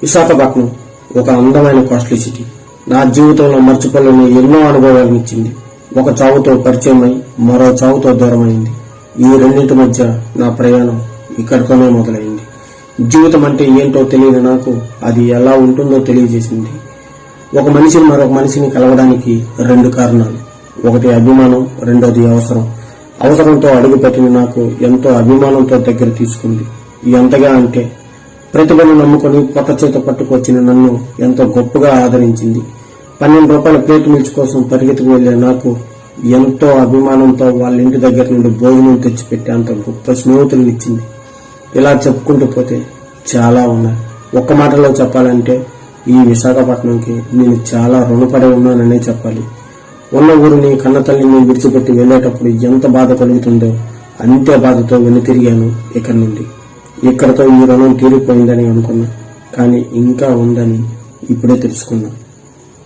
విశాఖపట్నం ఒక అందమైన costly city. నా జీవితంలో మర్చిపోలేని ఎన్నో అనుభవాలను ఇచ్చింది. ఒక చావుతో పరిచయమై మరో చావుతో దూరమైంది. ఈ రెండింటి మధ్య నా ప్రయాణం ఇక్కడితోనే మొదలైంది. జీవితం అంటే ఏంటో తెలియని నాకు అది ఎలా ఉంటుందో తెలియజేసింది. ఒక మనిషిని మరొక మనిషిని కలవడానికి రెండు కారణాలు. ఒకటి అభిమానం, రెండోది అవసరం. అవసరంతో అడుగుపెట్టిన నాకు ఎంతో అభిమానంతో దగ్గర తీసుకుంది. ఎంతగా అంటే ప్రతిభను నమ్ముకుని పొట్ట చేత పట్టుకొచ్చిన నన్ను ఎంతో గొప్పగా ఆదరించింది. 12 రూపాయల ప్లేట్ మిల్స్ కోసం పరిగెత్తుకు వెళ్లే నాకు ఎంతో అభిమానంతో వాళ్ళ ఇంటి దగ్గర నుండి భోజనం తెచ్చిపెట్టి అంత గొప్ప స్నేహితులను ఇచ్చింది. ఇలా చెప్పుకుంటూ పోతే చాలా ఉన్నాయి. ఒక్క మాటలో చెప్పాలంటే ఈ విశాఖపట్నంకి నేను చాలా రుణపడి ఉన్నాననే చెప్పాలి. ఉన్న ఊరిని కన్న తల్లిని విడిచిపెట్టి వెళ్లేటప్పుడు ఎంత బాధ కలుగుతుందో అంతే బాధతో వెనుతిరిగాను. ఇక్కడి నుండి ఇక్కడతో ఈ రుణం తీరిపోయిందని అనుకున్నా, కానీ ఇంకా ఉందని ఇప్పుడే తెలుసుకున్నా.